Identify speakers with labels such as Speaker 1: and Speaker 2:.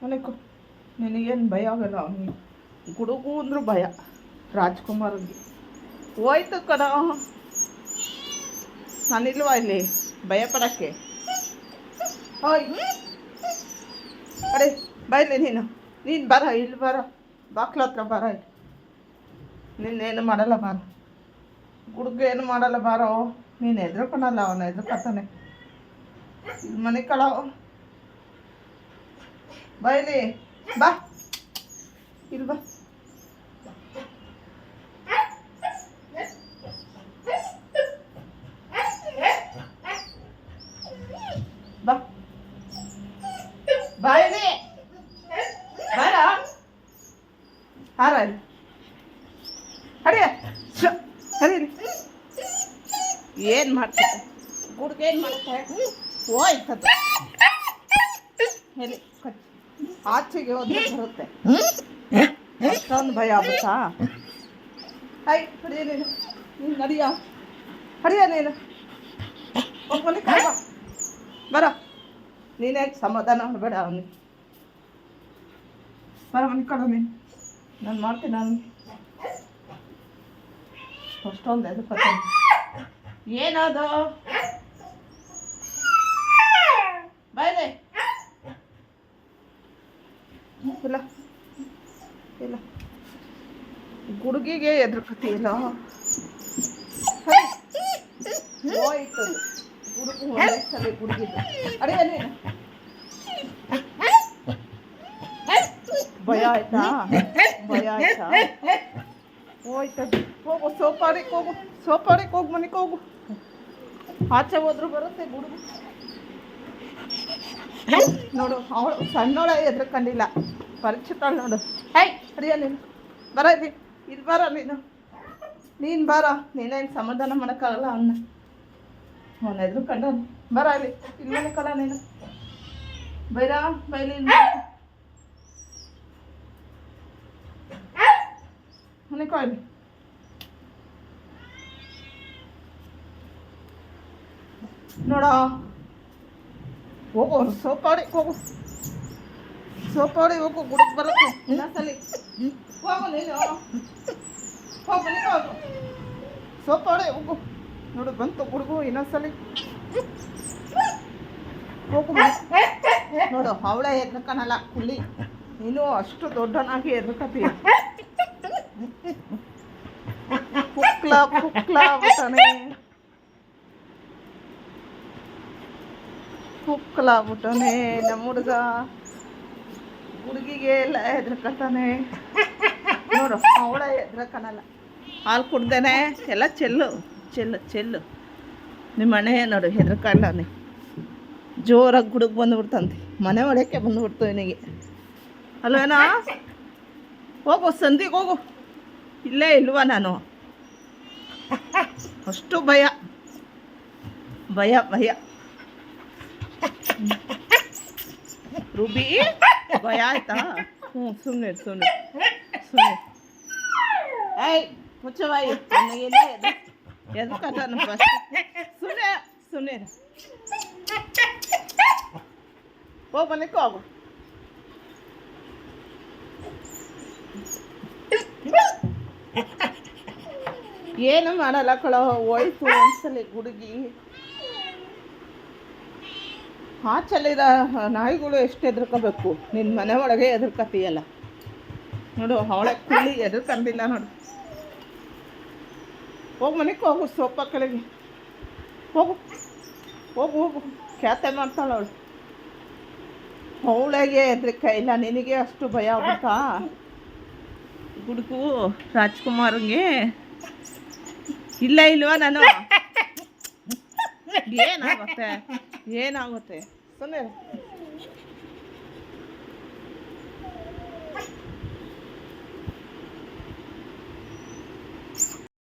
Speaker 1: ಮನೆಕು ನಿನಗೇನು ಭಯ ಆಗಲ್ಲ. ಅವನಿಗೆ ಗುಡುಗು ಅಂದ್ರೂ ಭಯ. ರಾಜ್ಕುಮಾರ್ಗೆ ಹೋಯ್ತು ಕಣ. ನಾನಿಲ್ವಾ ಇಲ್ಲಿ ಭಯ ಪಡೋಕ್ಕೆ? ಹೋಯ್ ಅರೆ ಬೈಲಿ ನೀನು ಬರ, ಇಲ್ಲಿ ಬರ, ಬಾಕ್ಲ ಹತ್ರ ಬರ. ಇಲ್ಲಿ ನಿನ್ನೇನು ಮಾಡಲ್ಲ ಬಾರ, ಗುಡುಗು ಏನು ಮಾಡಲ್ಲ ಬಾರೋ. ನೀನು ಹೆದ್ರಕೊಳಲ್ಲ, ಅವನು ಹೆದ್ರಕೊತಾನೆ. ಇಲ್ಲಿ ಮನೆ ಕಳ ಬೈಲಿ ಬಾ, ಇಲ್ಲಿ ಬಾ. ಬಾ ಬಾಯಿಲಿ ಬರ. ಹಾರ ಹರಿಯ ಹರೀರಿ. ಏನು ಮಾಡ್ತಾರೆ ಗುಡ್ಗೆ? ಏನು ಮಾಡ್ತಾರೆ? ಹೋಯ್ತದ ಹೇಳಿ ಆಚೆಗೆ ಹೋದ್ರೆ ಬರುತ್ತೆ. ಅಷ್ಟೊಂದು ಭಯ ಆಗುತ್ತಾ? ಹೈ ಹರಿಯ ನೀನು ನಡಿಯ, ಹರಿಯ ನೀನು ಹೋಗ್ಬನ್ನಿ ಬರ. ನೀನೇ ಸಮಾಧಾನ ಮಾಡಬೇಡ ಅವನಿಗೆ. ಬರ ಮನೆ ಕಡ, ನೀನು ನಾನು ಮಾಡ್ತೀನಿ. ಅವನಿಗೆ ಅಷ್ಟೊಂದು ಎದುರ್ಕೊತೀನಿ. ಏನದು ಬಾಯ್ದೆ? ಇಲ್ಲ ಇಲ್ಲ, ಗುಡುಗಿಗೆ ಎದುರ್ಕೊತೀಲ್ಲ. ಹೋಯ್ತು ಗುಡುಗು ಒಂದೇ ಗುಡುಗಿದ್ದು. ಅಡಿಯ ನೀನು ಭಯ ಆಯ್ತಾ? ಭಯ ಆಯ್ತಾ? ಹೋಯ್ತದು. ಹೋಗು ಸೋಪಾಡಿಗೆ ಹೋಗು, ಸೋಪಾಡಿಗೆ ಹೋಗು, ಮನೆಗೆ ಹೋಗು. ಆಚೆ ಹೋದ್ರು ಬರುತ್ತೆ ಗುಡುಗು. ನೋಡು ಅವಳು ಸಣ್ಣೋಳ ಎದ್ರಕೊಂಡಿಲ್ಲ, ಪರಿಚಿತಾಳು ನೋಡು. ಹೈ ಅಡಿಯ ನೀನು ಬರ, ಇಲ್ಲಿ ಬರ. ನೀನು ಬರ. ನೀನೇನು ಸಮಾಧಾನ ಮಾಡೋಕ್ಕಾಗಲ್ಲ ಅವನ್ನ. ಅವನ ಎದ್ರುಕೊಂಡ ಬರ. ಇಲ್ಲಿ ಮನೆ ಕಲ ನೀನು ಬೈರ ಬೈಲಿ ಮನೆ ಕಾಯ್ಲಿ. ನೋಡ ಹೋಗು ಸೋಪಾಡಿ ಹೋಗು, ಸೋಪಾಡಿ ಹೋಗು. ಗುಡುಗು ಬರುತ್ತೆ ಇನ್ನೊಂದ್ಸಲಿ. ಹೋಗು ನೀನು ಹೋಗು, ಮನೆ ಹೋಗು, ಸೋಪಾಡಿ ಹೋಗು. ನೋಡು ಬಂತು ಗುಡುಗು ಇನ್ನೊಂದ್ಸಲಿ. ಹೋಗು ನೋಡು, ಅವಳೇ ಎದ್ರಕನಲ್ಲ ಕುಳ್ಳಿ. ನೀನು ಅಷ್ಟು ದೊಡ್ಡನಾಗಿ ಎದ್ರಕತೀಯ. ಪುಕ್ಲ ಪುಕ್ಲ ಆಗ್ಬಿಟ್ಟಾನೆ, ಪುಕ್ಲ ಆಗ್ಬಿಟ್ಟಾನೆ ನಮ್ಮ ಹುಡುಗ. ಹುಡುಗಿಗೆ ಎಲ್ಲ ಎದ್ರಕತಾನೆ. ನೋಡು ಅವಳೇ ಎದ್ರಕನಲ್ಲ. ಹಾಲು ಕುಡ್ದೇನೆ ಎಲ್ಲ ಚೆಲ್ಲು ಚೆಲ್ಲು ಚೆಲ್ಲು. ನಿಮ್ಮ ಅಣ್ಣೆ ನೋಡು ಹೆದ್ರಕಂಡವನೆ. ಜೋರಾಗಿ ಗುಡುಗು ಬಂದುಬಿಡ್ತಂತೆ. ಮನೆ ಒಳಕ್ಕೆ ಬಂದುಬಿಡ್ತು ಇವನಿಗೆ ಅಲ್ವೇನಾ? ಹೋಗು ಸಂಧಿಗೆ ಹೋಗು. ಇಲ್ಲೇ ಇಲ್ವಾ ನಾನು? ಅಷ್ಟು ಭಯ ಭಯ ಭಯ. ರೂಬಿ ಭಯ ಆಯ್ತಾ? ಸುಮ್ಮನೆ ಸುಮ್ಮನೆ ಸುಮ್ಮನೆ. ಏಯ್ ಮುಚ್ಚವಾಯಿ, ನನಗೇನ ಎದ್ಕತಾನ ಫಸ್ಟ್. ಸುಮ್ಮನೆ ಸುಮ್ಮನೆ ಹೋಗು, ಮನೆಗೆ ಹೋಗು. ಏನು ಮಾಡಲ್ಲ ಕಳ. ಹೋಯ್ತು ಒಂದ್ಸಲಿ ಗುಡುಗಿ. ಆಚೆಲ್ಲಿರೋ ನಾಯಿಗಳು ಎಷ್ಟು ಎದ್ರಕೋಬೇಕು, ನಿನ್ನ ಮನೆ ಒಳಗೆ ಎದ್ರಕತೀಯಲ್ಲ. ನೋಡು ಅವಳೆ ಕುಳ್ಳಿ ಎದ್ರಕಂದಿಲ್ಲ ನೋಡು. ಹೋಗು ಮನೆಗೆ ಹೋಗು, ಸೋಪ ಕೆಳಗೆ ಹೋಗು ಹೋಗು ಹೋಗು. ಖ್ಯಾತೆ ಮಾಡ್ತಾಳೆ ಅವಳು. ಅವಳಿಗೆ ಹೆದ್ರಿಕೆ ಇಲ್ಲ, ನಿನಗೆ ಅಷ್ಟು ಭಯ ಆಗುತ್ತಾ? ಗುಡುಗು ರಾಜ್ಕುಮಾರ್ಗೆ ಇಲ್ಲ ಇಲ್ವಾ? ನಾನು ಏನಾಗುತ್ತೆ ಏನಾಗುತ್ತೆ ಸುಮ್ಮನೆ.